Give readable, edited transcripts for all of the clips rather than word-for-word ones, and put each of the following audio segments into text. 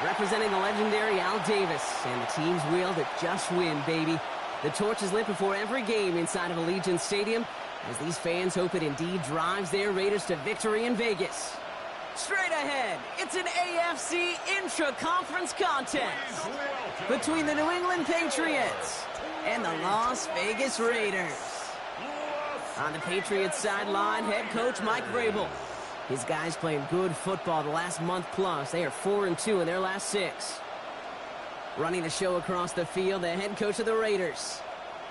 representing the legendary Al Davis, and the team's will to just win, baby. The torch is lit before every game inside of Allegiant Stadium, as these fans hope it indeed drives their Raiders to victory in Vegas. Straight ahead, it's an AFC intra-conference contest between the New England Patriots and the Las Vegas Raiders. On the Patriots sideline, head coach Mike Vrabel. His guys playing good football the last month plus. They are 4-2 in their last 6. Running the show across the field, the head coach of the Raiders.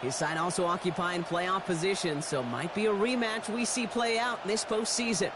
His side also occupying playoff position, so might be a rematch we see play out this postseason.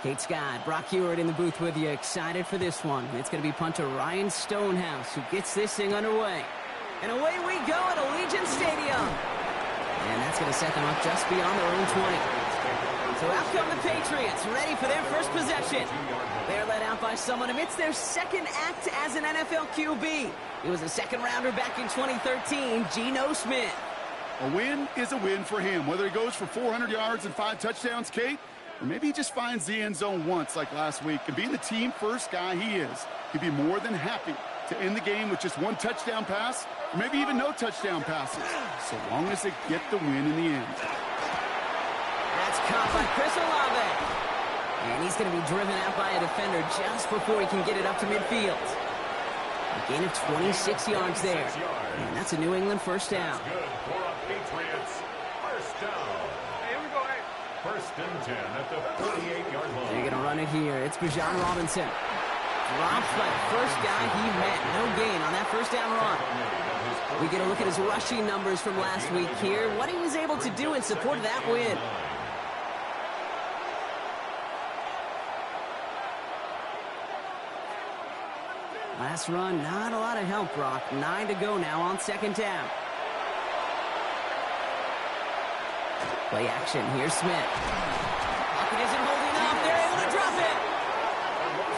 Kate Scott, Brock Hewitt in the booth with you. Excited for this one. It's going to be punter Ryan Stonehouse who gets this thing underway. And away we go at Allegiant Stadium. And that's going to set them up just beyond their own 20. So out come the Patriots, ready for their first possession. They're led out by someone amidst their second act as an NFL QB. He was a second-rounder back in 2013, Geno Smith. A win is a win for him, whether he goes for 400 yards and 5 touchdowns, Kate, or maybe he just finds the end zone once like last week. And being the team-first guy he is, he'd be more than happy to end the game with just 1 touchdown pass, or maybe even no touchdown passes, so long as they get the win in the end. That's caught by Chris Olave. And he's going to be driven out by a defender just before he can get it up to midfield. A gain of 26 yards there. And that's a New England first down. First and 10 at the 48-yard line. They're going to run it here. It's Bijan Robinson. Drops by the first guy he met. No gain on that first down run. We get a look at his rushing numbers from last week here. What he was able to do in support of that win. Last run, not a lot of help, Brock. 9 to go now on second down. Play action. Here's Smith. Pocket isn't holding up. They're able to drop it.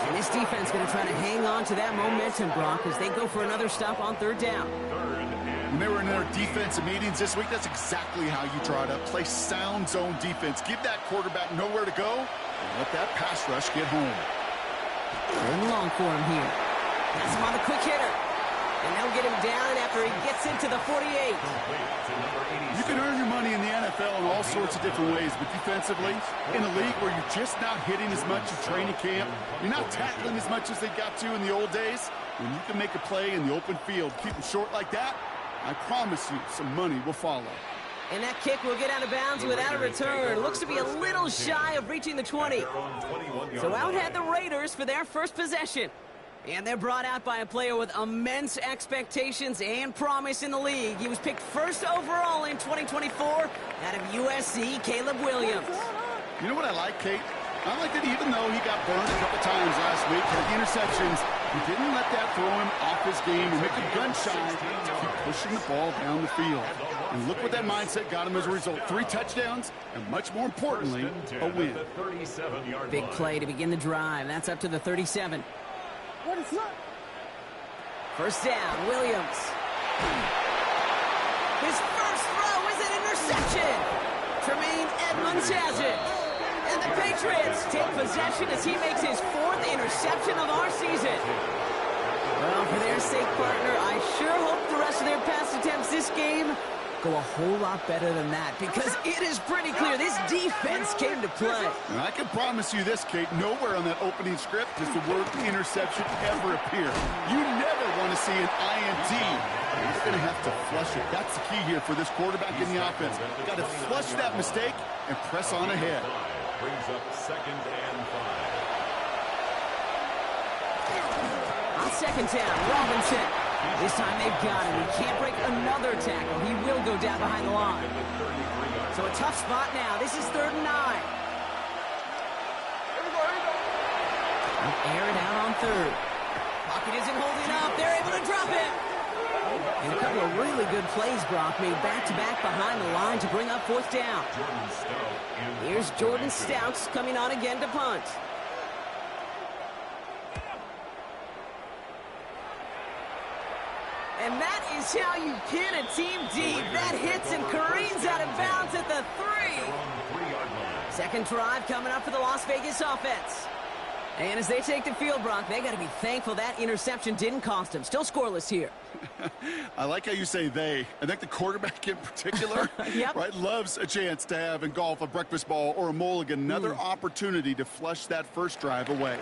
And this defense going to try to hang on to that momentum, Brock, as they go for another stop on third down. When they were in their defensive meetings this week, that's exactly how you draw it up. Play sound zone defense. Give that quarterback nowhere to go, and let that pass rush get home. Going long for him here. Pass him on the quick hitter. And they'll get him down after he gets into the 48. You can earn your money in the NFL in all sorts of different ways, but defensively, in a league where you're just not hitting as much in training camp, you're not tackling as much as they got to in the old days, when you can make a play in the open field, keep them short like that, I promise you some money will follow. And that kick will get out of bounds without a return. Looks to be a little shy of reaching the 20. So out head the Raiders for their first possession. And they're brought out by a player with immense expectations and promise in the league. He was picked first overall in 2024 out of USC, Caleb Williams. You know what I like, Kate? I like that even though he got burned a couple times last week for the interceptions, he didn't let that throw him off his game and make him gun-shy to keep pushing the ball down the field. And look what that mindset got him as a result. 3 touchdowns, and much more importantly, a win. Big play to begin the drive. That's up to the 37. What is that? First down, Williams. His first throw is an interception. Tremaine Edmonds has it. And the Patriots take possession as he makes his 4th interception of our season. Well, for their sake, partner, I sure hope the rest of their pass attempts this game go a whole lot better than that, because it is pretty clear this defense came to play. And I can promise you this, Kate, nowhere on that opening script does the word interception ever appear. You never want to see an INT. You're going to have to flush it. That's the key here for this quarterback in the offense. Got to flush that mistake and press on ahead. Brings up 2nd and 5. On second down, Robinson. This time they've got him. He can't break another tackle. He will go down behind the line. So a tough spot now. This is 3rd and 9. Air it out on 3rd. Pocket isn't holding up. They're able to drop it. And a couple of really good plays, Brock, made back-to-back behind the line to bring up 4th down. Here's Jordan Stouts coming on again to punt. And that is how you pin a team deep. That hits and careens out of bounds at the 3. 2nd drive coming up for the Las Vegas offense. And as they take the field, Brock, they got to be thankful that interception didn't cost them. Still scoreless here. I like how you say they. I think the quarterback in particular yep. right, loves a chance to have in golf a breakfast ball or a mulligan. Another opportunity to flush that first drive away.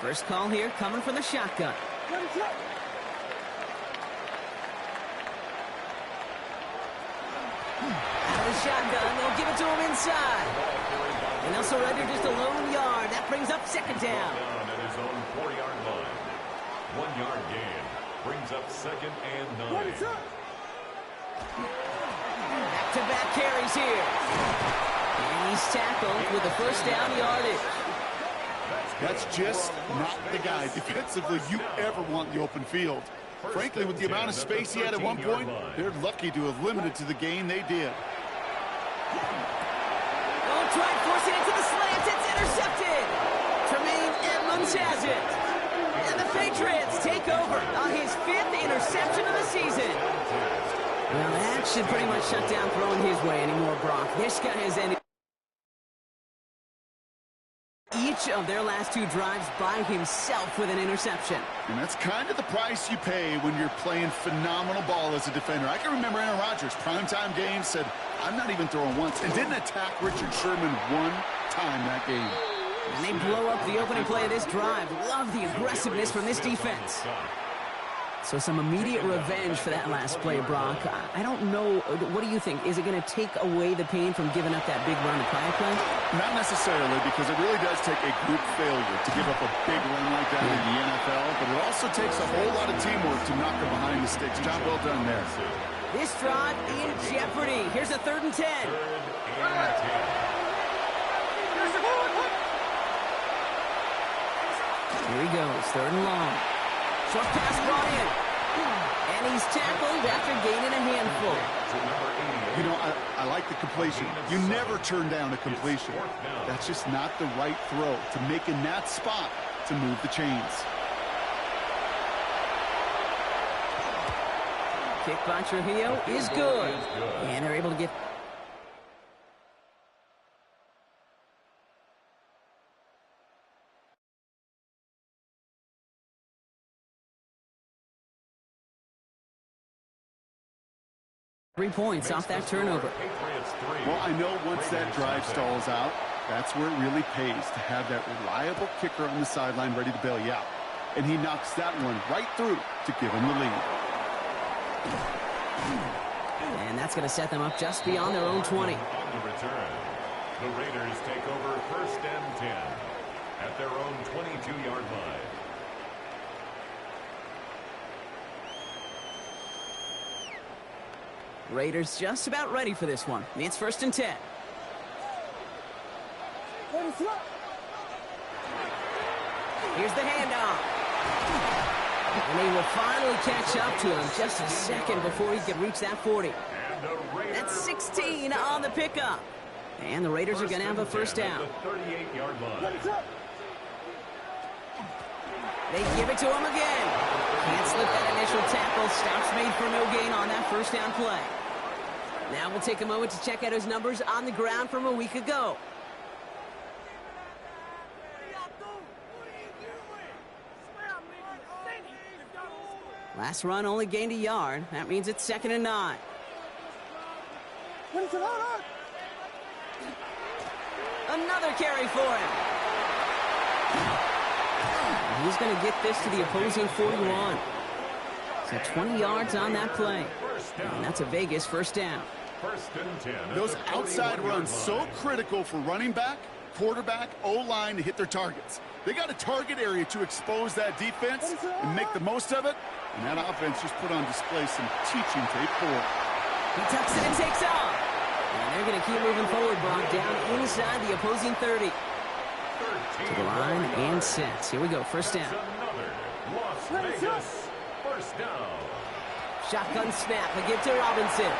First call here coming from the shotgun. Out of the shotgun, they'll give it to him inside. And they'll surrender just a lone yard. That brings up 2nd down. Down at his own 40-yard line. 1-yard gain brings up 2nd and 9. Back-to-back carries here. And he's tackled with the first down yardage. That's just not the guy defensively you ever want in the open field. Frankly, with the amount of space he had at one point, they're lucky to have limited to the gain they did. Oh, try forcing it to the slants. It's intercepted. Tremaine Edmonds has it. And the Patriots take over on his 5th interception of the season. Well, that should pretty much shut down throwing his way anymore, Brock. This guy has ended each of their last 2 drives by himself with an interception. And that's kind of the price you pay when you're playing phenomenal ball as a defender. I can remember Aaron Rodgers, primetime game, said, I'm not even throwing once, and didn't attack Richard Sherman one time that game. And they blow up the opening play of this drive. Love the aggressiveness from this defense. So some immediate revenge for that last play, Brock. I don't know. What do you think? Is it going to take away the pain from giving up that big run to prior play? Not necessarily, because it really does take a group failure to give up a big run like that in the NFL, but it also takes a whole lot of teamwork to knock them behind the sticks. Job well done there. This drive in jeopardy. Here's a 3rd and 10. Here he goes, 3rd and long. Short pass brought in. And he's tackled after gaining a handful. You know, I like the completion. You never turn down a completion. That's just not the right throw to make in that spot to move the chains. Kick by Trujillo is good. And they're able to get... Three points off that turnover. Well, I know once that drive stalls out, that's where it really pays to have that reliable kicker on the sideline ready to bail you out. And he knocks that one right through to give him the lead. And that's going to set them up just beyond their own 20. On the return, the Raiders take over 1st and 10 at their own 22-yard line. Raiders just about ready for this one. It's 1st and 10. Here's the handoff. And they will finally catch up to him just a second before he could reach that 40. That's 16 on the pickup. And the Raiders are going to have a 1st down. 38-yard line. They give it to him again. Can't slip that initial tackle. Stouts made for no gain on that 1st down play. Now we'll take a moment to check out his numbers on the ground from a week ago. Last run only gained a yard. That means it's 2nd and 9. Another carry for him. And he's going to get this to the opposing 41. So 20 yards on that play. And that's a Vegas 1st down. 1st and 10. Those outside runs so critical for running back. quarterback, O-line to hit their targets. They got a target area to expose that defense and make the most of it, and that offense just put on display some teaching tape for it. He tucks it and takes off. And they're going to keep moving forward, Brock, down inside the opposing 30. To the line and sets. Here we go, first down. Las Vegas, first down. Shotgun snap, a give to Robinson.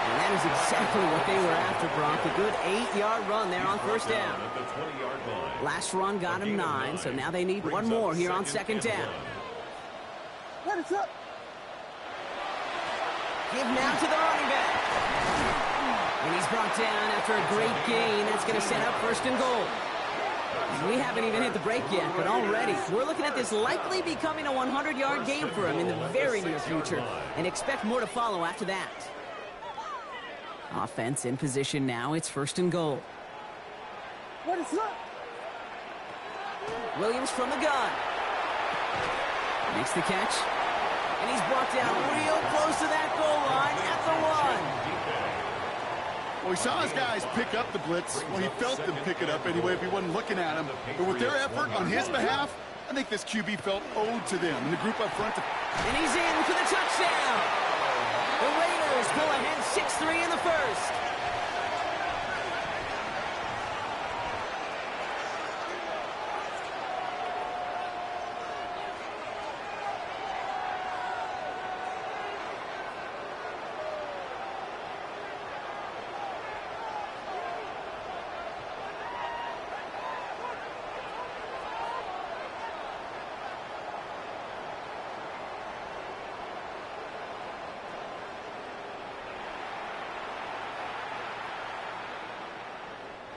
And that is exactly what they were after, Brock. A good 8-yard run there on first down. At the 20-yard line. Last run got him 9, so now they need one more here on second down. What is up? Give now to the running back. And he's brought down after a great gain. That's going to set up first and goal. We haven't even hit the break yet, but already we're looking at this likely becoming a 100-yard game for him in the very near future, and expect more to follow after that. Offense in position now. It's first and goal. What is up? Williams from the gun. Makes the catch. And he's brought down real close to that goal line at the 1. Well, he saw his guys pick up the blitz. Well, he felt them pick it up anyway if he wasn't looking at him. But with their effort on his behalf, I think this QB felt owed to them. And the group up front. And he's in for the touchdown. The Raiders pull ahead 6-3 in the first.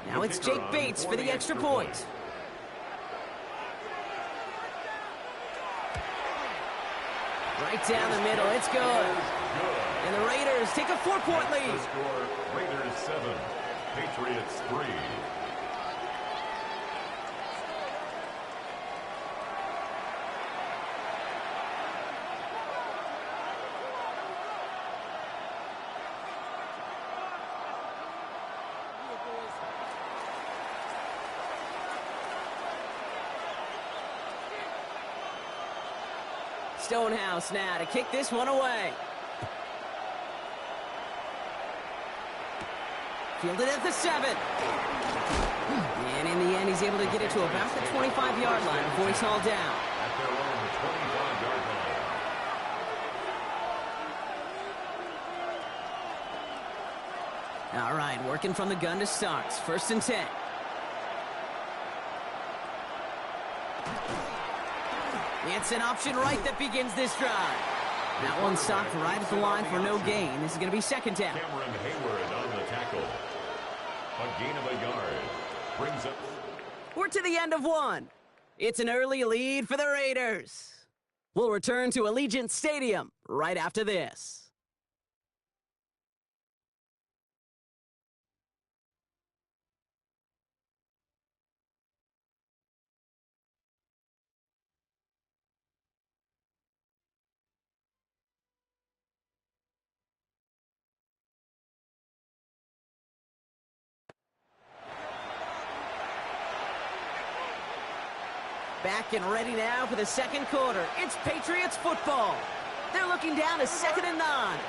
Now it's Jake Bates for the extra point. Right down the middle, it's good. And the Raiders take a 4-point lead. Score, Raiders 7, Patriots 3. Stonehouse now to kick this one away. Fielded at the 7. And in the end, he's able to get it to about the 25-yard line before he's hauled down. At their own 25-yard line. All right, working from the gun to start. First and 10. It's an option right that begins this drive. That one stopped right at the line for no gain. This is going to be second down. Cameron Hayward on the tackle. A gain of a yard. Brings up. We're to the end of one. It's an early lead for the Raiders. We'll return to Allegiant Stadium right after this. Back and ready now for the second quarter. It's Patriots football. They're looking down to 2nd and 9.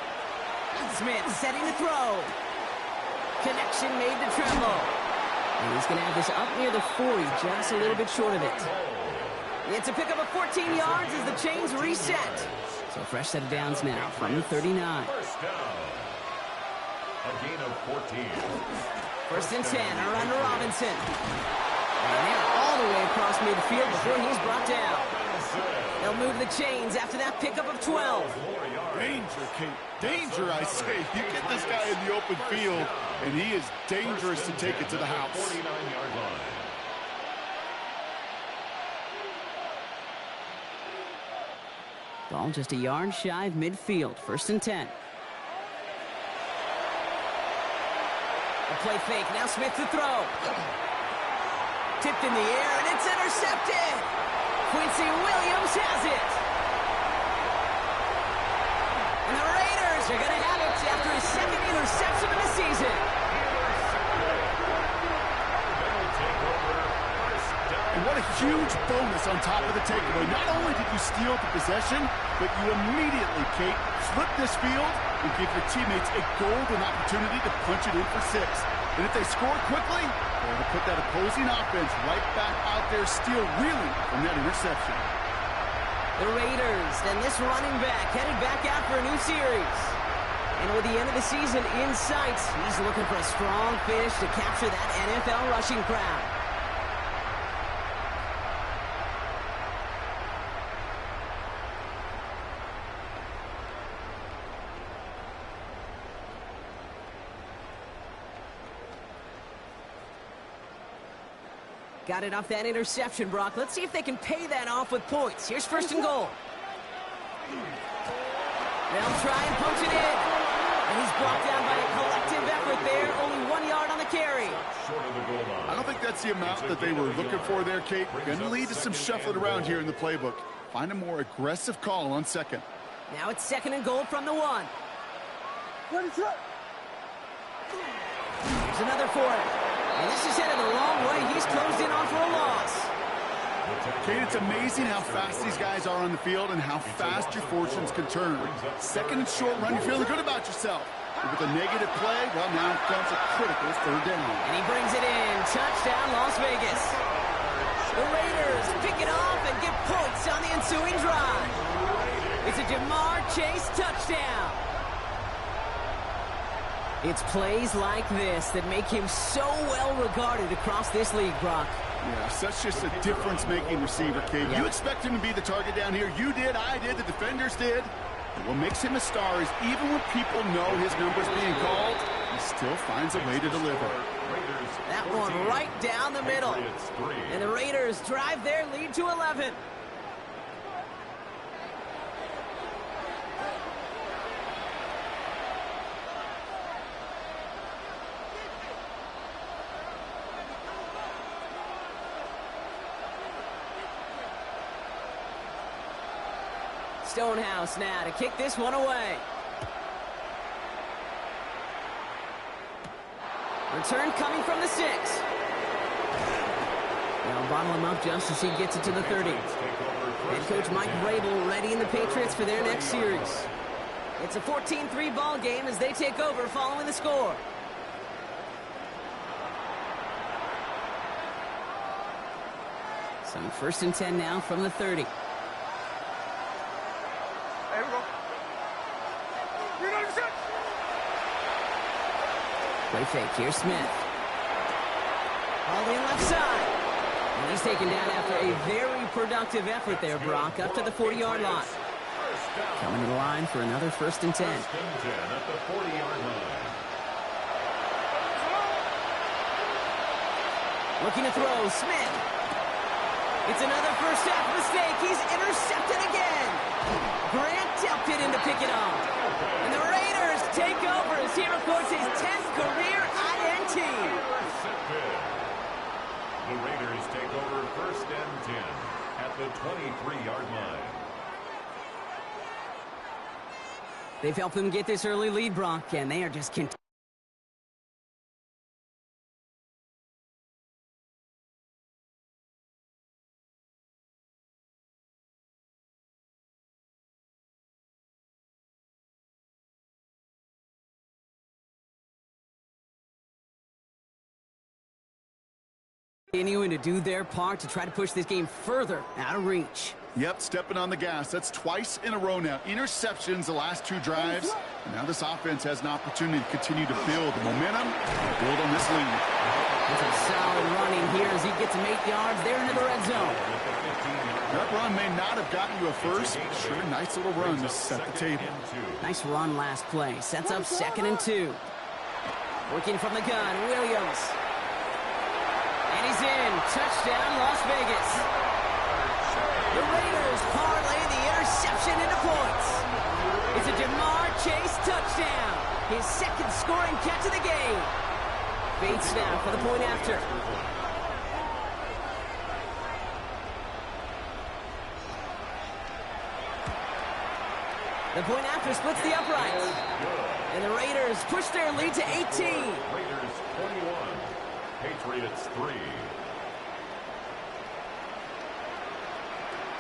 Smith setting to throw. Connection made to Tremble. And he's going to have this up near the 40, just a little bit short of it. It's a pickup of 14 yards as the chains reset. So fresh set of downs now from the 39. First down. A gain of 14. First and 10, around to Robinson. And they're all the way across midfield before he's brought down. They'll move the chains after that pickup of 12. Danger, Kate. Danger, I say. You get this guy in the open field, and he is dangerous to take it to the house. 49-yard line. Ball just a yard shy of midfield. First and 10. A play fake. Now Smith to throw. Tipped in the air, and it's intercepted. Quincy Williams has it. And the Raiders are going to have it after his second interception of the season. huge bonus on top of the takeaway. Not only did you steal the possession, but you immediately, Kate, flip this field and give your teammates a golden opportunity to punch it in for 6. And if they score quickly, they'll put that opposing offense right back out there, still reeling from that interception. The Raiders and this running back headed back out for a new series. And with the end of the season in sight, he's looking for a strong finish to capture that NFL rushing crowd. Got it off that interception, Brock. Let's see if they can pay that off with points. Here's 1st and goal. They'll try and punch it in. And he's brought down by a collective effort there. Only 1 yard on the carry. I don't think that's the amount that they were looking for there, Kate. Going to lead to some shuffling around here in the playbook. Find a more aggressive call on 2nd. Now it's 2nd and goal from the 1. What is up? Here's another for him. And this is headed the wrong way. He's closed in on for a loss. Kate, it's amazing how fast these guys are on the field and how fast your fortunes can turn. 2nd and short run, you're feeling good about yourself. But with a negative play, well, now comes a critical 3rd down. And he brings it in. Touchdown, Las Vegas. The Raiders pick it off and get points on the ensuing drive. It's a Jamar Chase touchdown. It's plays like this that make him so well regarded across this league, Brock. Yeah, such just a difference-making receiver, Kate. Yeah. You expect him to be the target down here. You did, I did, the defenders did. But what makes him a star is even when people know his number's being called, he still finds a way to deliver. That one right down the middle. And the Raiders drive their lead to 11. Stonehouse now to kick this one away. Return coming from the 6. They'll bottle him up just as he gets it to the 30. Head coach Mike Vrabel readying the Patriots for their next series. It's a 14-3 ball game as they take over following the score. So 1st and 10 now from the 30. Here we go. You're not even set. Play fake. Here's Smith. All in left side. And he's taken down after a very productive effort there, Brock, up to the 40-yard line. Coming to the line for another 1st and 10. 1st and 10 at the 40-yard line. Looking to throw. Smith. It's another first half mistake. He's intercepted again. Grant tipped it in to pick it off. And the Raiders take over as he records his 10th career INT. The Raiders take over 1st and 10 at the 23-yard line. They've helped them get this early lead, Brock, and they are just continuing. Continuing to do their part to try to push this game further out of reach. Yep, stepping on the gas. That's twice in a row now. Interceptions the last 2 drives. And now this offense has an opportunity to continue to build momentum and build on this lead. It's a solid running here as he gets him 8 yards there into the red zone. That run may not have gotten you a first. Sure, nice little run to set the table. Nice run last play. Sets up 2nd and 2. Working from the gun, Williams. And he's in. Touchdown, Las Vegas. The Raiders parlay the interception into points. It's a Jamar Chase touchdown. His 2nd scoring catch of the game. Bates now for the point after. The point after splits the uprights. And the Raiders push their lead to 18. Raiders 21, Patriots 3.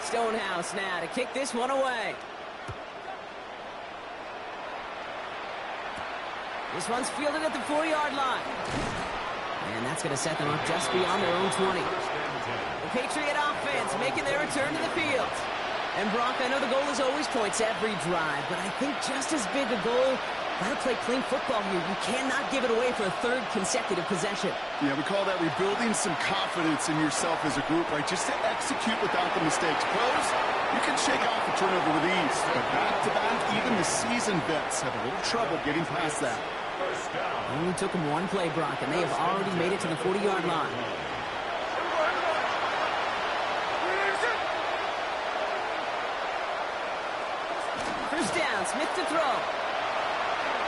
Stonehouse now to kick this one away. This one's fielded at the 40-yard line. And that's going to set them up just beyond their own 20. The Patriot offense making their return to the field. And Brock, I know the goal is always points every drive, but I think just as big a goal, gotta play clean football here. You cannot give it away for a third consecutive possession. Yeah, we call that rebuilding some confidence in yourself as a group, right? Just to execute without the mistakes. Pros, you can shake off the turnover with ease, but back-to-back, even the seasoned vets have a little trouble getting past that. Only took them one play, Brock, and they have already made it to the 40-yard line. First down, Smith to throw.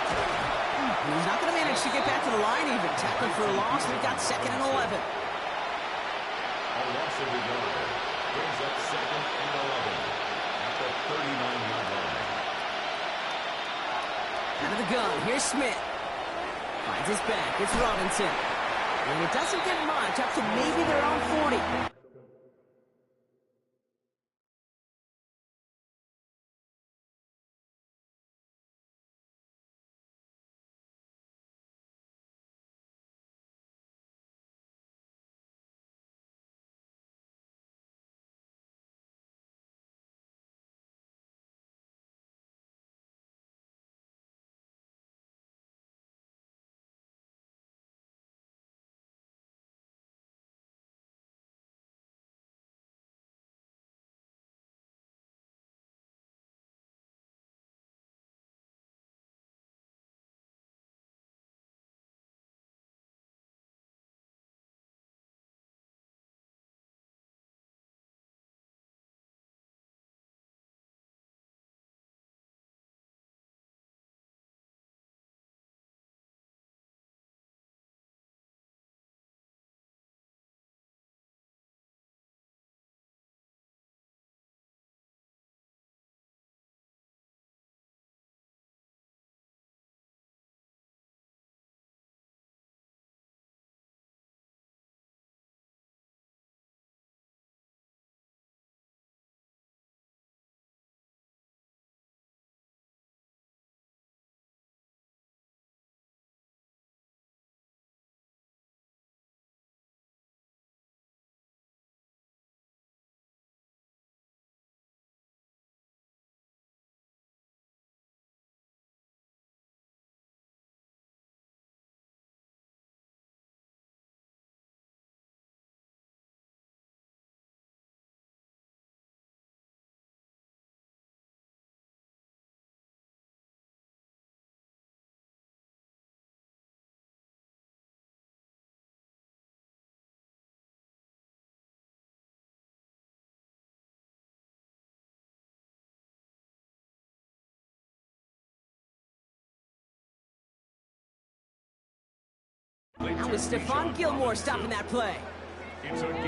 And he's not going to manage to get back to the line even. Tackled for a loss. We've got 2nd and 11. A loss of 11 brings up 2nd and 11 at the 39-yard line. Out of the gun, here's Smith. Finds his back, it's Robinson. And it doesn't get much, up to maybe their own 40. That was Stephon Gilmore stopping that play.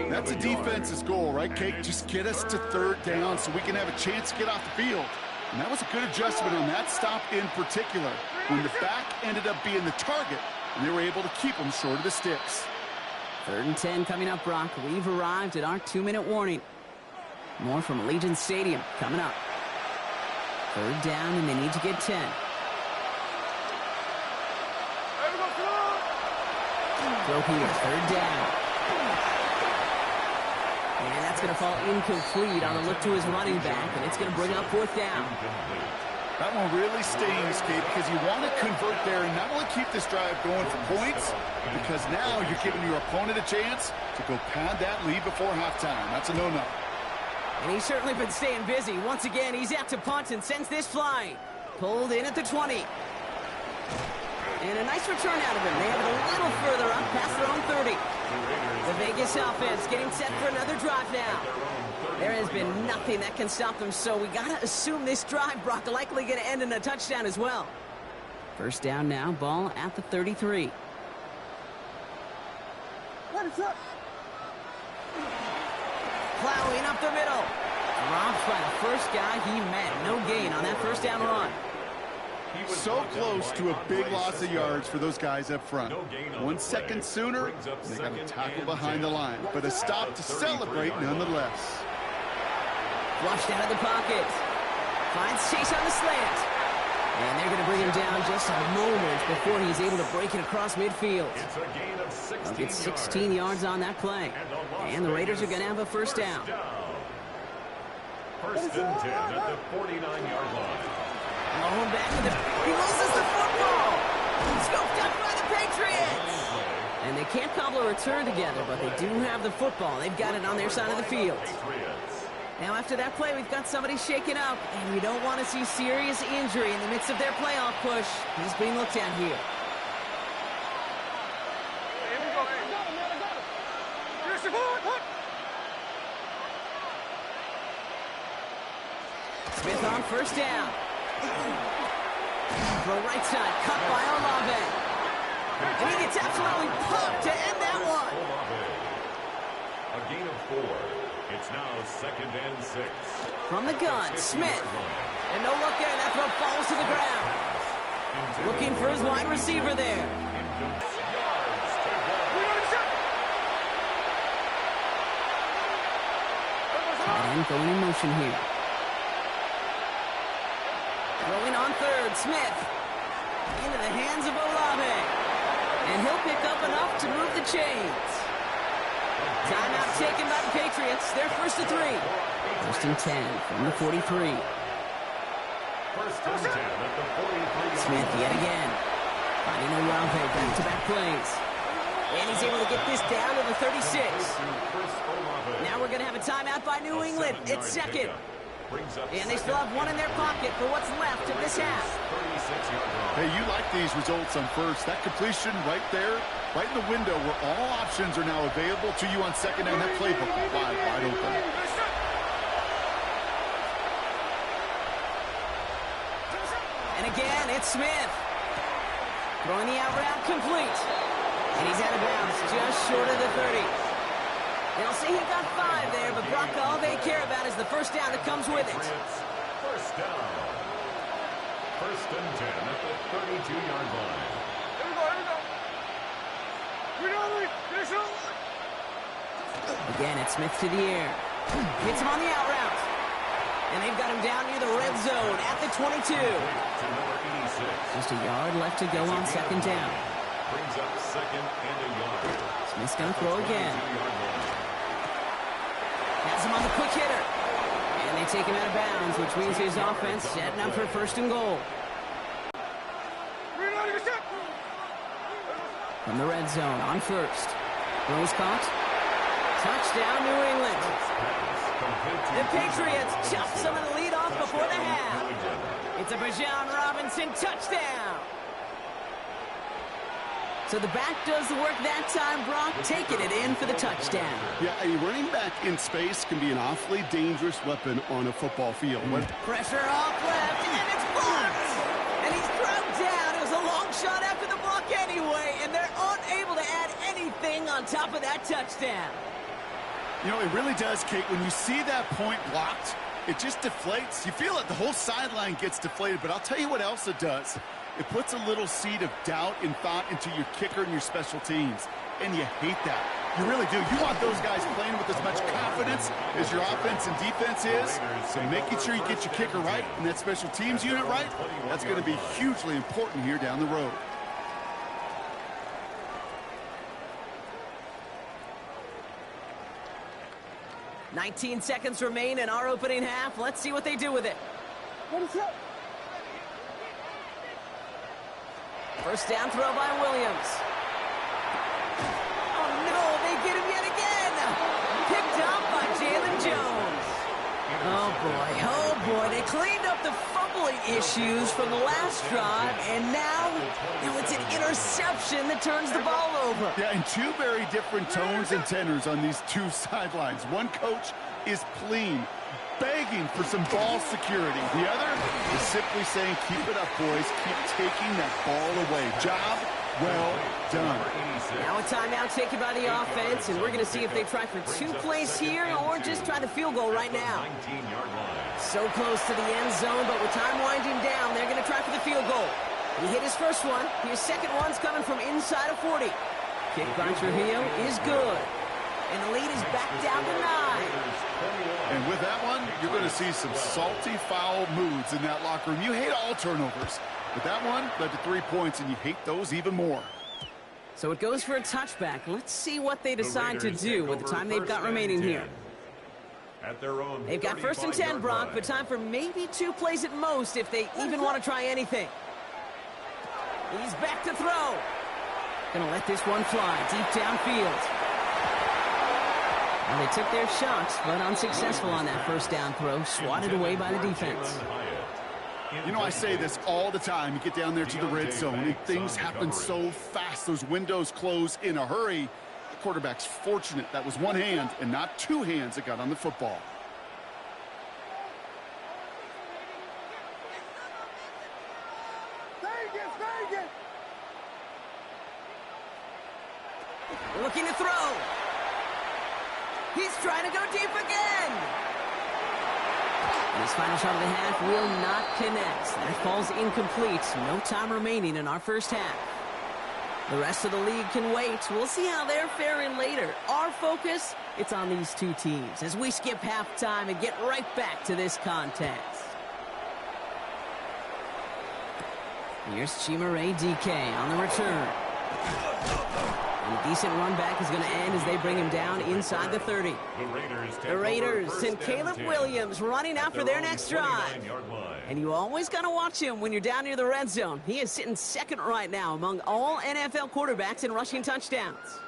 That's a defense's goal, right, Cake? Just get us to 3rd down so we can have a chance to get off the field. And that was a good adjustment on that stop in particular, when the back ended up being the target, and they were able to keep them short of the sticks. 3rd and 10 coming up, Brock. We've arrived at our 2-minute warning. More from Allegiant Stadium coming up. 3rd down, and they need to get 10. Throw here, 3rd down. And that's going to fall incomplete on a look to his running back, and it's going to bring up 4th down. That one really stings, Kate, because you want to convert there and not only keep this drive going for points, because now you're giving your opponent a chance to go pad that lead before halftime. That's a no-no. And he's certainly been staying busy. Once again, he's out to punt and sends this flying. Pulled in at the 20. And a nice return out of him. They have it a little further up past their own 30. The Vegas offense getting set for another drive now. There has been nothing that can stop them, so we got to assume this drive, Brock, likely going to end in a touchdown as well. 1st down now, ball at the 33. Plowing up the middle. Dropped by the first guy he met. No gain on that 1st down run. So close to a big loss of yards for those guys up front. 1 second sooner, they got a tackle behind the line, but a stop to celebrate nonetheless. Flushed out of the pocket. Finds Chase on the slant. And they're going to bring him down just a moment before he's able to break it across midfield. It's a gain of 16 They'll get 16 yards on that play. And the Raiders are going to have a first down. First and 10 at the 49-yard line. Going back to he loses the football. Scooped up by the Patriots. And they can't cobble a return together, but they do have the football. They've got it on their side of the field. Now after that play, we've got somebody shaken up, and we don't want to see serious injury in the midst of their playoff push. He's being looked at here. Smith on first down. Throw right side, cut by Olave. And he gets absolutely pumped to end that one. A gain of 4. It's now 2nd and 6. From the gun, Smith. And no look there, that throw falls to the ground. Looking for his wide receiver there. And going in motion here. Throwing on third, Smith. Into the hands of Olave. And he'll pick up enough to move the chains. Timeout taken by the Patriots. They're first and 3. First and 10 from the 43. First and 10 at the 43. Smith yet again. Finding Olave, back-to-back plays. And he's able to get this down to the 36. Now we're going to have a timeout by New England. It's second. And they still have one in their pocket for what's left of this half. Hey, you like these results on first. That completion right there, right in the window where all options are now available to you on second down. That playbook wide open. And again, it's Smith. Throwing the out route complete. And he's out of bounds just short of the 30. They'll say he got 5 there, but Brock, all they care about is the first down that comes with it. First down. First and 10 at the 32-yard line. Again, it's Smith to the air. Hits him on the out route. And they've got him down near the red zone at the 22. Just a yard left to go on second down. Brings up 2nd and a yard. Smith's going to throw again. Has him on the quick hitter. And they take him out of bounds, which means his offense setting up for first and goal. From the red zone on first. Rose caught. Touchdown, New England. The Patriots chop some of the lead off before the half. It's a Bijan Robinson touchdown. So the back does the work that time, Brock, taking it in for the touchdown. Yeah, a running back in space can be an awfully dangerous weapon on a football field. Pressure off left, and it's blocked. And he's thrown down. It was a long shot after the block anyway, and they're unable to add anything on top of that touchdown. You know, it really does, Kate. When you see that point blocked, it just deflates. You feel it. The whole sideline gets deflated. But I'll tell you what else it does. It puts a little seed of doubt and thought into your kicker and your special teams. And you hate that. You really do. You want those guys playing with as much confidence as your offense and defense is. So making sure you get your kicker right and that special teams unit right, that's going to be hugely important here down the road. "19 seconds remain in our opening half. Let's see what they do with it. First down throw by Williams. Oh, no, they get him yet again. Picked up by Jalen Jones. Oh, boy, they cleaned up the fumbling issues from the last drive, and now it's an interception that turns the ball over. Yeah, and two very different tones and tenors on these two sidelines. One coach is pleading, begging for some ball security. The other is simply saying, keep it up, boys. Keep taking that ball away. Job well done. Now a timeout taken by the offense, and we're going to see if they try for 2 plays here or just try the field goal right now. So close to the end zone, but with time winding down, they're going to try for the field goal. He hit his first one. His second one's coming from inside of 40. Kick by Trujillo is good. And the lead is back down to 9. And with that one, you're going to see some salty, foul moods in that locker room. You hate all turnovers, but that one led to 3 points, and you hate those even more. So it goes for a touchback. Let's see what they decide to do with the time they've got remaining here. At their own They've got 1st and 10, Brock, but time for maybe 2 plays at most if they even want to try anything. He's back to throw. Gonna let this one fly deep downfield. Well, they took their shots, but unsuccessful on that 1st down throw, swatted away by the defense. You know, I say this all the time. You get down there to the red zone, and things happen so fast. Those windows close in a hurry. The quarterback's fortunate that was one hand and not 2 hands that got on the football. Looking to throw. He's trying to go deep again. And his final shot of the half will not connect. That falls incomplete. No time remaining in our 1st half. The rest of the league can wait. We'll see how they're faring later. Our focus, it's on these 2 teams as we skip halftime and get right back to this contest. Here's Chimere Dike on the return. And a decent run back is going to end as they bring him down inside the 30. The Raiders and Caleb Williams running out for their next drive. And you always got to watch him when you're down near the red zone. He is sitting 2nd right now among all NFL quarterbacks in rushing touchdowns.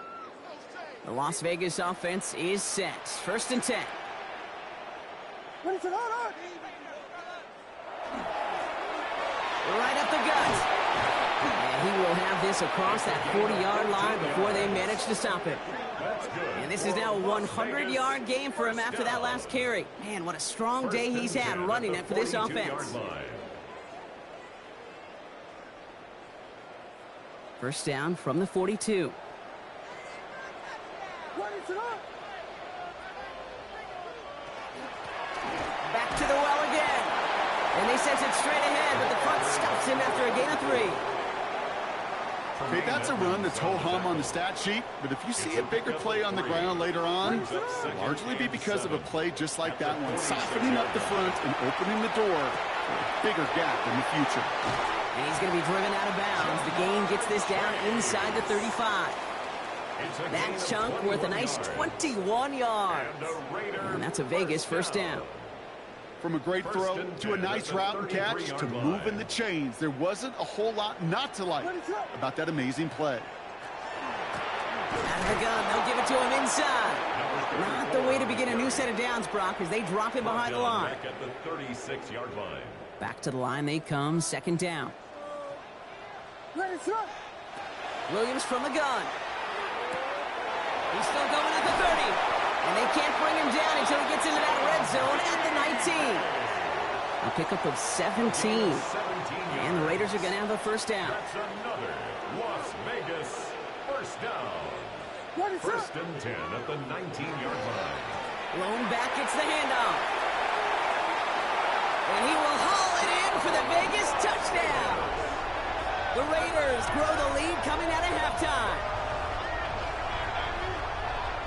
The Las Vegas offense is set. 1st and 10. Right up the gut. And he will have this across that 40-yard line before they manage to stop it. And this is now a 100-yard game for him after that last carry. Man, what a strong day he's had running it for this offense. 1st down from the 42. Back to the well again. And they sent it straight ahead, but the front stops him after a gain of 3. Okay, that's a run that's ho-hum on the stat sheet, but if you see a bigger play on the ground later on, it'll largely be because of a play just like that one, softening up the front and opening the door for a bigger gap in the future. And he's going to be driven out of bounds. The gain gets this down inside the 35. That chunk worth a nice 21 yards. And that's a Vegas 1st down. From a great throw to a nice route and catch to moving the chains, there wasn't a whole lot not to like about that amazing play. Out of the gun, they'll give it to him inside. Not the way to begin a new set of downs, Brock, as they drop him behind the line. Back at the 36-yard line. Back to the line they come, 2nd down. Williams from the gun. He's still going at the 30. And they can't bring him down until he gets into that red zone at the 19. A pickup of 17. And the Raiders are going to have a 1st down. That's another Las Vegas 1st down. 1st and 10 at the 19-yard line. Lone back gets the handoff. And he will haul it in for the Vegas touchdown. The Raiders grow the lead coming out of halftime.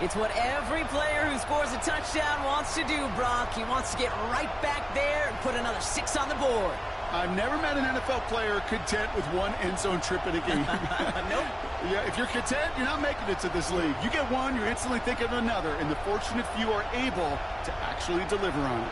It's what every player who scores a touchdown wants to do, Brock. He wants to get right back there and put another 6 on the board. I've never met an NFL player content with 1 end zone trip in a game. Nope. Yeah, if you're content, you're not making it to this league. You get one, you're instantly thinking of another, and the fortunate few are able to actually deliver on it.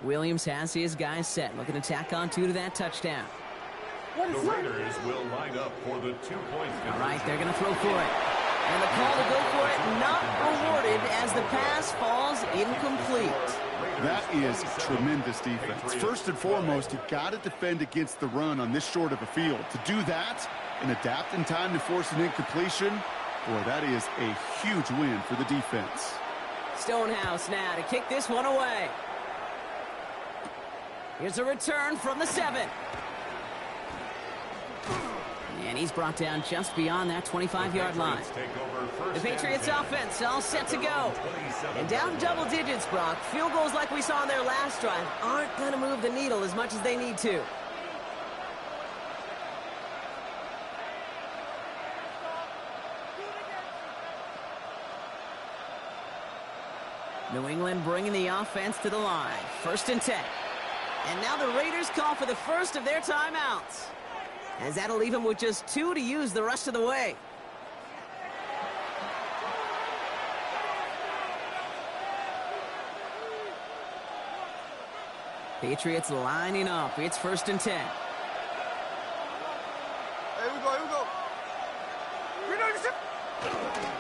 Williams has his guys set, looking to tack on 2 to that touchdown. The Raiders will line up for the 2-point conversion. All right, they're going to throw for it. And the call to go for it not rewarded as the pass falls incomplete. That is tremendous defense. First and foremost, you've got to defend against the run on this short of a field. To do that and adapt in time to force an incompletion, boy, that is a huge win for the defense. Stonehouse now to kick this one away. Here's a return from the 7. And he's brought down just beyond that 25-yard line. The Patriots offense all set to go. And down double digits, Brock. Field goals like we saw on their last drive aren't going to move the needle as much as they need to. New England bringing the offense to the line. 1st and 10. And now the Raiders call for the first of their timeouts, as that'll leave them with just 2 to use the rest of the way. Patriots lining up. It's 1st and 10. Hey, here we go, here we go.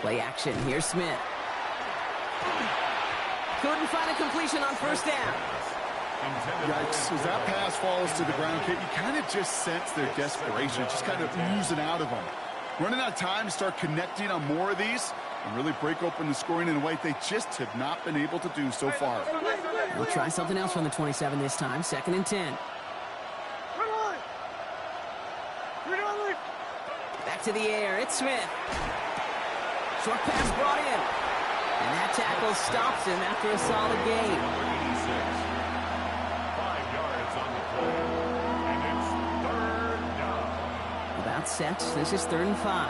Play action. Here's Smith. Couldn't find a completion on 1st down. Yikes. As that pass falls to the ground, Kate, you kind of just sense their desperation, just kind of oozing out of them. Running out of time to start connecting on more of these and really break open the scoring in a way they just have not been able to do so far. We'll try something else from the 27 this time. 2nd and 10. Back to the air. It's Smith. Short pass brought in. And that tackle stops him after a solid gain. 5 yards on the play. And it's 3rd down. About set. This is 3rd and 5.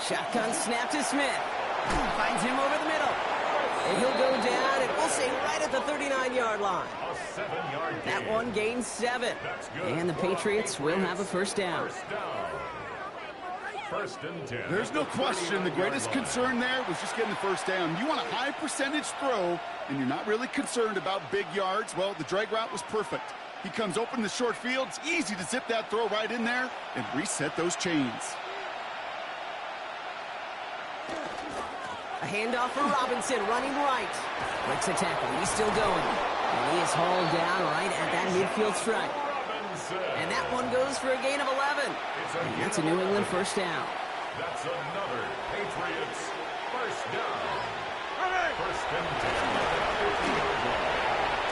Shotgun snap to Smith. Finds him over the middle. And he'll go down, and we'll say right at the 39-yard line. A 7-yard gain. That one gains 7. And the Patriots will have a 1st down. 1st and 10. There's no question the greatest concern there was just getting the 1st down. You want a high percentage throw, and you're not really concerned about big yards. Well, the drag route was perfect. He comes open in the short field. It's easy to zip that throw right in there and reset those chains. A handoff for Robinson, running right. Breaks a tackle. He's still going. And he is hauled down right at that midfield stripe. And that one goes for a gain of 11. And that's a New England 1st down. That's another Patriots 1st down. 1st and 10.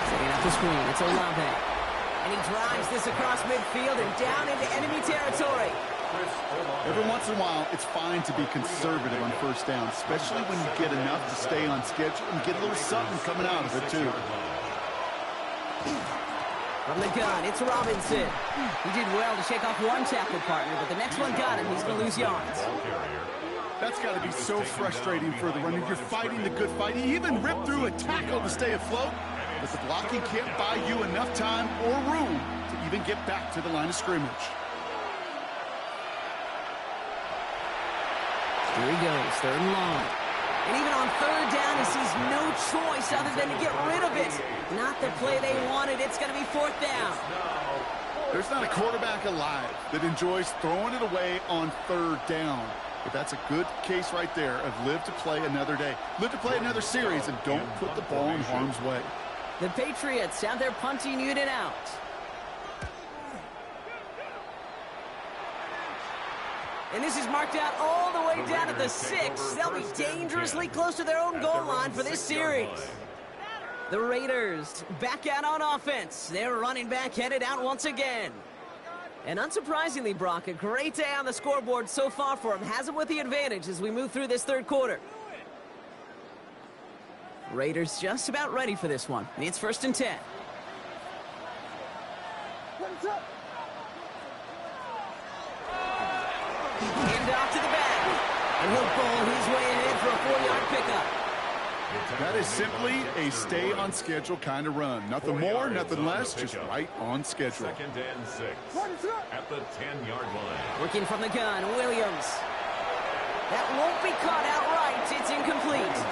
Setting up the screen. It's Olave. And he drives this across midfield and down into enemy territory. Every once in a while, it's fine to be conservative on 1st down, especially when you get enough to stay on schedule and get a little something coming out of it, too. From the gun, it's Robinson. He did well to shake off one tackle partner, but the next one got him. He's going to lose yards. That's got to be so frustrating for the runner. You're fighting the good fight. He even ripped through a tackle to stay afloat, but the blocking can't buy you enough time or room to even get back to the line of scrimmage. Here he goes, 3rd and long. And even on 3rd down, he sees no choice other than to get rid of it. Not the play they wanted. It's going to be 4th down. There's not a quarterback alive that enjoys throwing it away on 3rd down. But that's a good case right there of live to play another day. Live to play another series and don't put the ball in harm's way. The Patriots have their punting unit out. And this is marked out all the way down at the 6. They'll be dangerously close to their own goal line for this series. The Raiders back out on offense. Their running back headed out once again. And unsurprisingly, Brock, a great day on the scoreboard so far for him. Has him with the advantage as we move through this 3rd quarter. Raiders just about ready for this one. It's 1st and 10. Hand off to the back. And he'll pull his way ahead for a 4-yard pickup. That is simply a stay-on-schedule kind of run. Nothing more, nothing less, just right on schedule. 2nd and 6 at the 10-yard line. Working from the gun, Williams. That won't be caught outright. It's incomplete.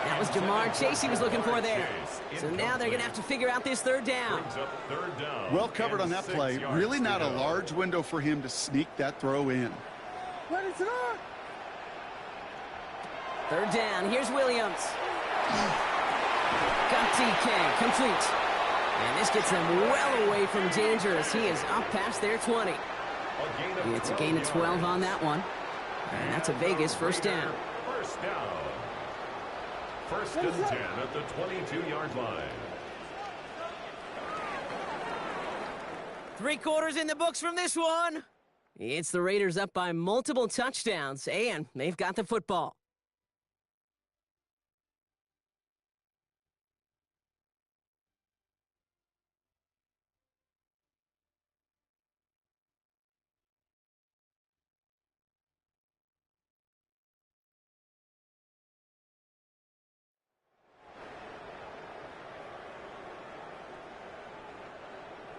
That was Jamar Chase he was looking for there. So now they're going to have to figure out this 3rd down. Well covered on that play. Really not a large window for him to sneak that throw in. 3rd down. Here's Williams. Got DK. Complete. And this gets them well away from dangerous. He is up past their 20. It's a gain of 12 on that one. And that's a Vegas first down. First down. First and 10 at the 22-yard line. 3 quarters in the books from this one. It's the Raiders up by multiple touchdowns, and they've got the football.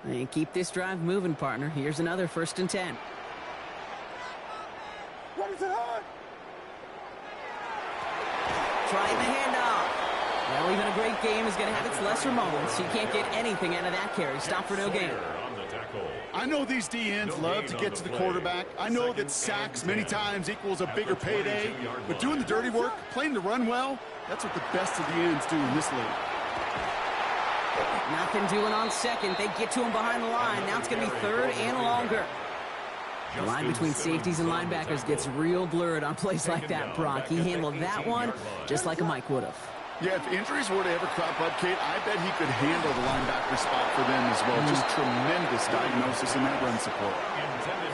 And keep this drive moving, partner. Here's another first and 10. What is it on? Trying the handoff. Well, even a great game is going to have its lesser moments. You can't get anything out of that carry. Stop for no gain. I know these D-ends love to get to the quarterback. I know that sacks many times equals a bigger payday. But doing the dirty work, playing the run well, that's what the best of the ends do in this league. Nothing doing on second. They get to him behind the line. Now it's going to be third and longer. The line between safeties and linebackers gets real blurred on plays like that, Brock. He handled that one just like a Mike would have. Yeah, if injuries were to ever crop up, Kate, I bet he could handle the linebacker spot for them as well. Just tremendous diagnosis in that run support.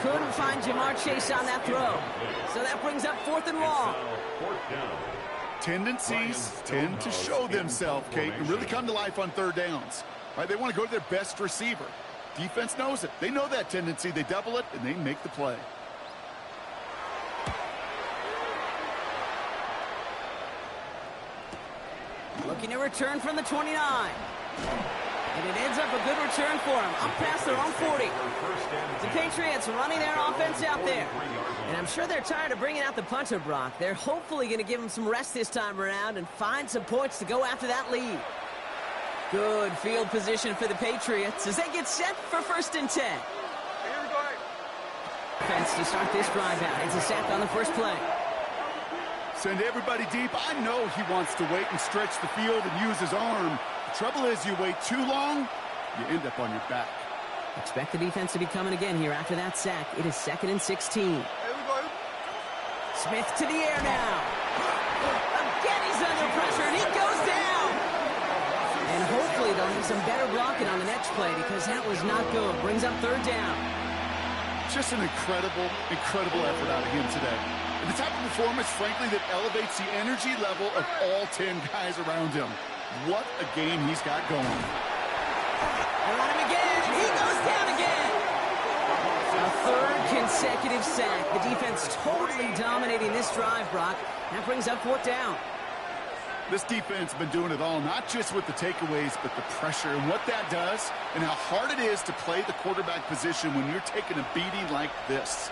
Couldn't find Jamar Chase on that throw. So that brings up 4th and long. Tendencies tend to show themselves, Kate, and really come to life on third downs. Right? They want to go to their best receiver. Defense knows it. They know that tendency. They double it, and they make the play. Looking to return from the 29. And it ends up a good return for him. Up past their own 40. The Patriots running their offense out there. And I'm sure they're tired of bringing out the punter, Brock. They're hopefully going to give him some rest this time around and find some points to go after that lead. Good field position for the Patriots as they get set for 1st and 10. Here we go. Defense to start this drive out. It's a sack on the first play. Send everybody deep. I know he wants to wait and stretch the field and use his arm. The trouble is you wait too long, you end up on your back. Expect the defense to be coming again here after that sack. It is 2nd and 16. Here we go. Smith to the air now. Again, he's under pressure, and he goes down. And hopefully they'll have some better blocking on the next play because that was not good. Brings up 3rd down. Just an incredible effort out of him today. And the type of performance, frankly, that elevates the energy level of all 10 guys around him. What a game he's got going. They want him again, and he goes down again. A 3rd consecutive sack. The defense totally dominating this drive, Brock. That brings up 4th down. This defense has been doing it all, not just with the takeaways, but the pressure and what that does and how hard it is to play the quarterback position when you're taking a beating like this.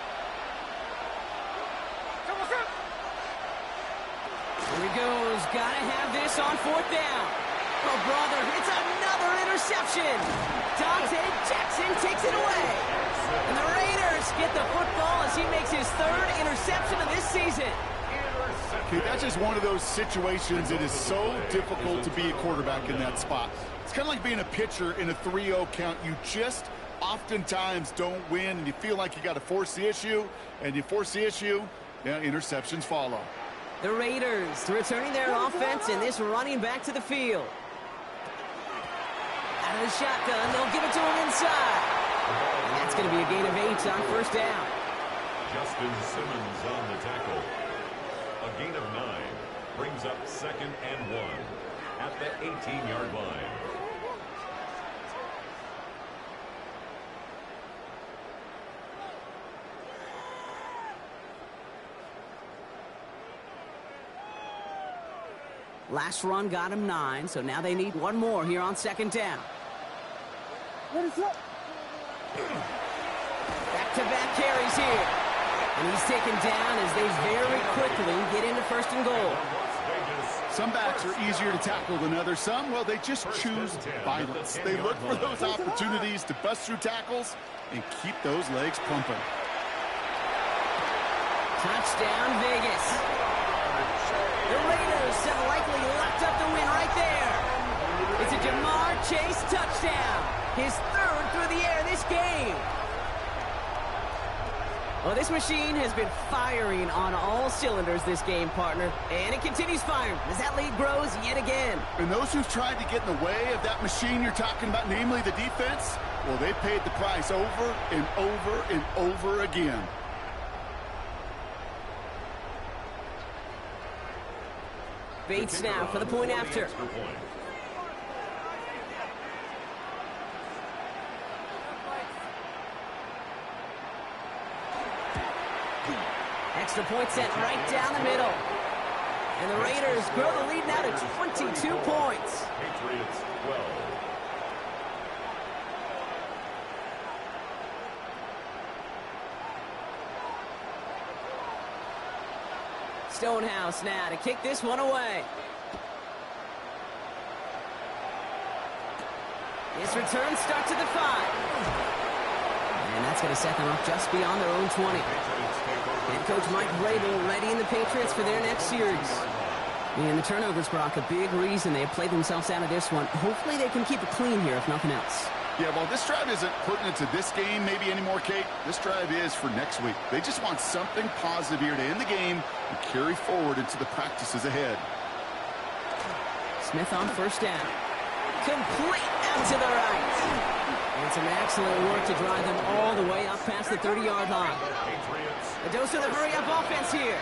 Here he goes. Gotta have this on 4th down. Oh, brother, it's another interception. Dante Jackson takes it away. And the Raiders get the football as he makes his 3rd interception of this season. Okay, that's just one of those situations that is so difficult to be a quarterback in that spot. It's kind of like being a pitcher in a 3-0 count. You just oftentimes don't win, and you feel like you got to force the issue, and you force the issue, yeah, interceptions follow. The Raiders returning their offense and this running back to the field. Out of the shotgun, they'll give it to him inside. And that's going to be a gain of 8 on 1st down. Justin Simmons on the tackle. A gain of 9 brings up 2nd and 1 at the 18-yard line. Last run got him 9, so now they need one more here on 2nd down. What is up? Back-to-back carries here. And he's taken down as they very quickly get into 1st and goal. Some backs are easier to tackle than others. Some, well, they just choose violence. They look for those opportunities to bust through tackles and keep those legs pumping. Touchdown, Vegas. The Raiders have likely locked up the win right there. It's a Jamar Chase touchdown. His 3rd through the air this game. Well, this machine has been firing on all cylinders this game, partner. And it continues firing as that lead grows yet again. And those who've tried to get in the way of that machine you're talking about, namely the defense, well, they paid the price over and over and over again. Bates now for the point after. Extra point sent right down the middle. And the Raiders grow the lead now to 22 points. Patriots 12. Stonehouse now to kick this one away. This return starts at the 5. And that's going to set them up just beyond their own 20. Head coach Mike Vrabel readying the Patriots for their next series. And the turnovers, Brock, a big reason they have played themselves out of this one. Hopefully they can keep it clean here, if nothing else. Yeah, well, this drive isn't pertinent to this game maybe anymore, Kate. This drive is for next week. They just want something positive here to end the game and carry forward into the practices ahead. Smith on first down. Complete out to the right. And some excellent work to drive them all the way up past the 30-yard line. A dose of the hurry-up offense here.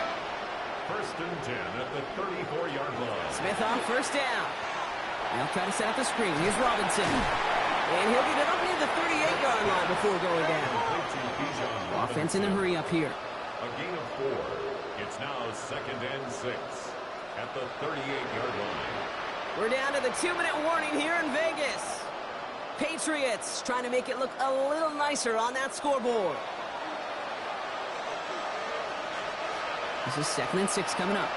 First and 10 at the 34-yard line. Smith on first down. They'll try to set up the screen. Here's Robinson. And he'll get it up near the 38-yard line before going down. Offense in the hurry-up here. A gain of 4. It's now 2nd and 6 at the 38-yard line. We're down to the 2-minute warning here in Vegas. Patriots trying to make it look a little nicer on that scoreboard. This is 2nd and 6 coming up.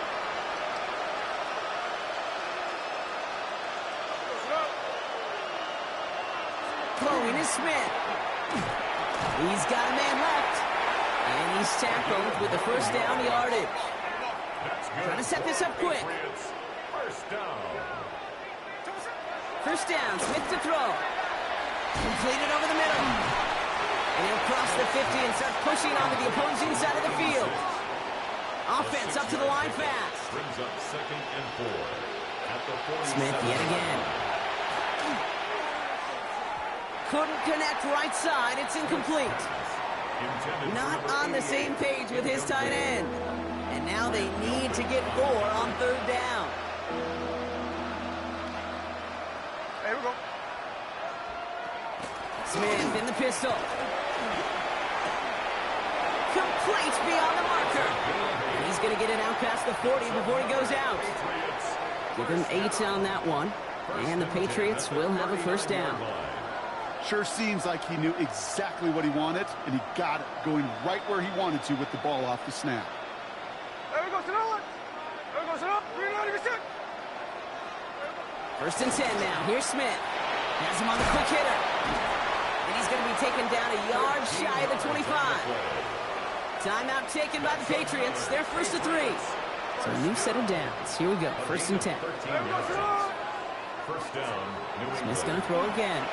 Throwing is Smith. He's got a man left. And he's tackled with the first down yardage. Trying to set this up quick. First down. First down, Smith to throw. Completed over the middle. And he'll cross the 50 and start pushing onto the opposing side of the field. Offense up to the line fast. Brings up 2nd and 4 at the 47. Smith yet again. Couldn't connect right side. It's incomplete. Not on the same page with his tight end. And now they need to get 4 on third down. Here we go. Smith in the pistol. Complete beyond the marker. And he's going to get it out past the 40 before he goes out. Give him 8 on that one. And the Patriots will have a first down. Sure seems like he knew exactly what he wanted, and he got it, going right where he wanted to with the ball off the snap. There we go, sit down. There we go, sit up. Reload, you sit. First and 10 now. Here's Smith. Has him on the quick hitter. And he's going to be taken down a yard shy of the 25. Timeout taken by the Patriots. They're first to 3. So a new set of downs. Here we go. First and 10. First down, New England. Smith's going to throw again.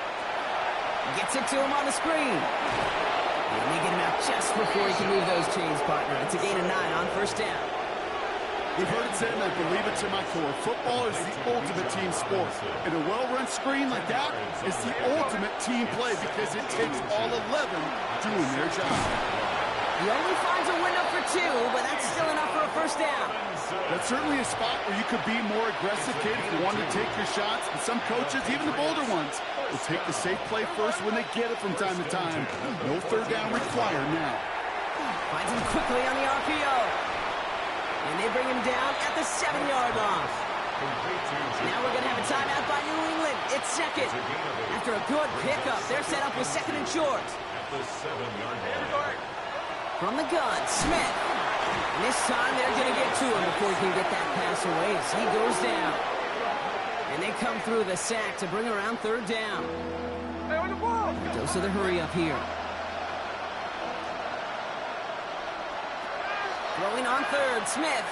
Gets it to him on the screen. And they get him out just before he can move those chains, partner. It's a gain of 9 on first down. We've heard it said, and I believe it to my core. Football is the ultimate team sport. And a well-run screen like that is the ultimate team play because it takes all 11 doing their job. He only finds a window for 2, but that's still enough for a first down. That's certainly a spot where you could be more aggressive, kid, if you want to take your shots. And some coaches, even the bolder ones, will take the safe play first when they get it from time to time. No third down required now. Finds him quickly on the RPO. And they bring him down at the 7-yard line. Now we're going to have a timeout by New England. It's second. After a good pickup, they're set up with 2nd and short. At the 7-yard line. From the gun, Smith. And this time they're going to get to him before he can get that pass away. So he goes down. And they come through the sack to bring around third down. Hey, on the ball. Dose of the hurry up here. Throwing on third, Smith.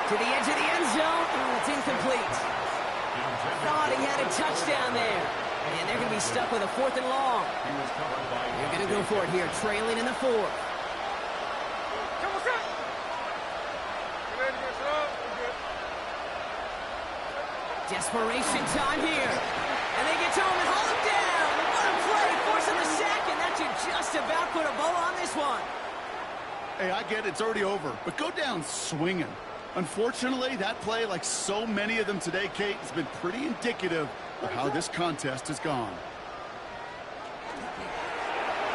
To the edge of the end zone. Oh, it's incomplete. Thought he had a touchdown there. And they're going to be stuck with a 4th and long. He was covered by... They're going to go for it here, trailing in the 4th. Desperation time here. And they get to him and haul him down. What a play, forcing the sack, and that should just about put a bow on this one. Hey, I get it, it's already over, but go down swinging. Unfortunately, that play, like so many of them today, Kate, has been pretty indicative of how this contest has gone.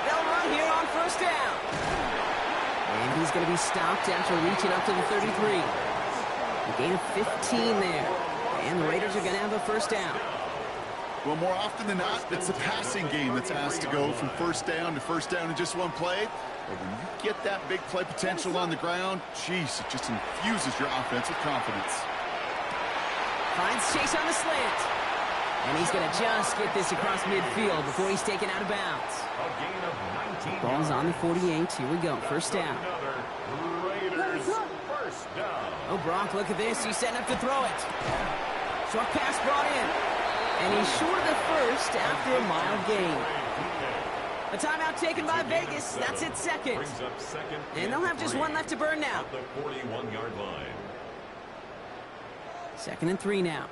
They'll run here on 1st down. And he's going to be stopped after reaching up to the 33. A gain of 15 there. And the Raiders are going to have a 1st down. Well, more often than not, it's the passing game that's asked to go from 1st down to 1st down in just one play. But when you get that big play potential on the ground, geez, it just infuses your offense with confidence. Finds Chase on the slant. And he's going to just get this across midfield before he's taken out of bounds. A gain of 19. Ball's on the 48. Here we go. 1st down. Raiders 1st down. Oh, Brock, look at this. He's setting up to throw it. Short pass brought in. And he's short of the 1st after a mild gain. A timeout taken by Vegas. That's its 2nd. Brings up 2nd And they'll have just 1 left to burn now. at the 41-yard line. 2nd and 3 now.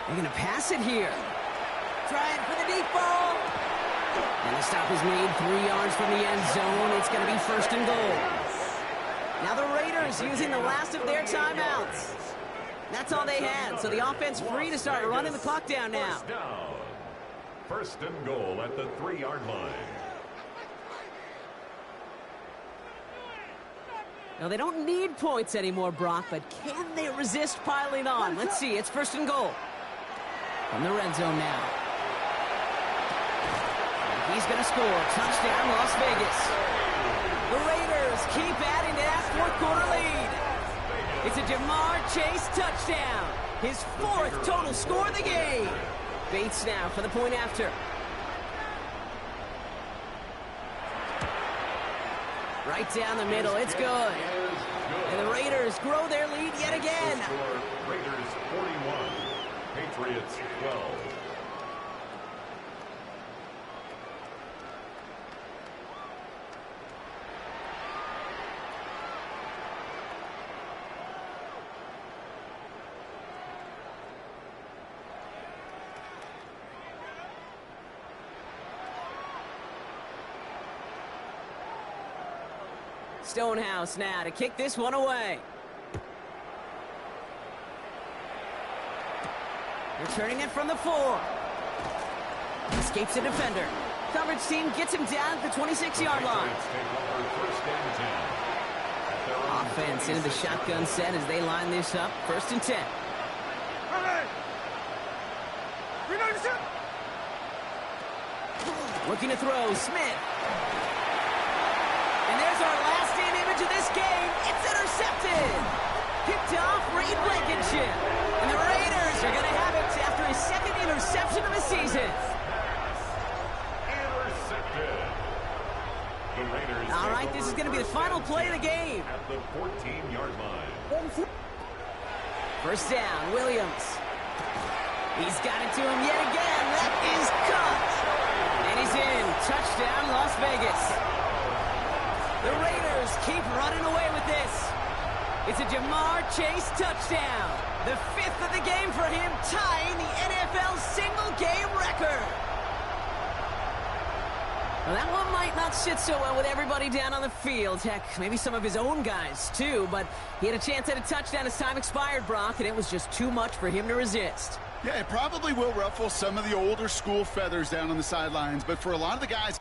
They're going to pass it here. Trying for the deep ball. And the stop is made 3 yards from the end zone. It's going to be 1st and goal. Now the Raiders using the last of their timeouts. That's all they had, so the offense free to start running the clock down now. 1st down. 1st and goal at the 3-yard line. Now, they don't need points anymore, Brock, but can they resist piling on? Let's see. It's 1st and goal. From the red zone now. And he's going to score. Touchdown, Las Vegas. The Raiders keep adding to that 4th quarter lead. It's a Jamar Chase touchdown. His 4th total score of the game. Bates now for the point after. Right down the middle. It's good. And the Raiders grow their lead yet again. Raiders 41, Patriots 12. Stonehouse now to kick this one away. Returning it from the 4. Escapes the defender. Coverage team gets him down at the 26-yard line. Offense into the shotgun set as they line this up. 1st and 10. Looking to throw. Smith. And there's our last stand image of this game. It's intercepted. Picked off Reed Blankenship. And the Raiders are going to have it after his 2nd interception of the season. Intercepted. The Raiders. All right, this is going to be the final play of the game. At the 14-yard line. 1st down, Williams. He's got it to him yet again. That is cut. And he's in. Touchdown, Las Vegas. The Raiders keep running away with this. It's a Jamar Chase touchdown. The 5th of the game for him, tying the NFL single-game record. Well, that one might not sit so well with everybody down on the field. Heck, maybe some of his own guys, too. But he had a chance at a touchdown as time expired, Brock, and it was just too much for him to resist. Yeah, it probably will ruffle some of the older school feathers down on the sidelines, but for a lot of the guys...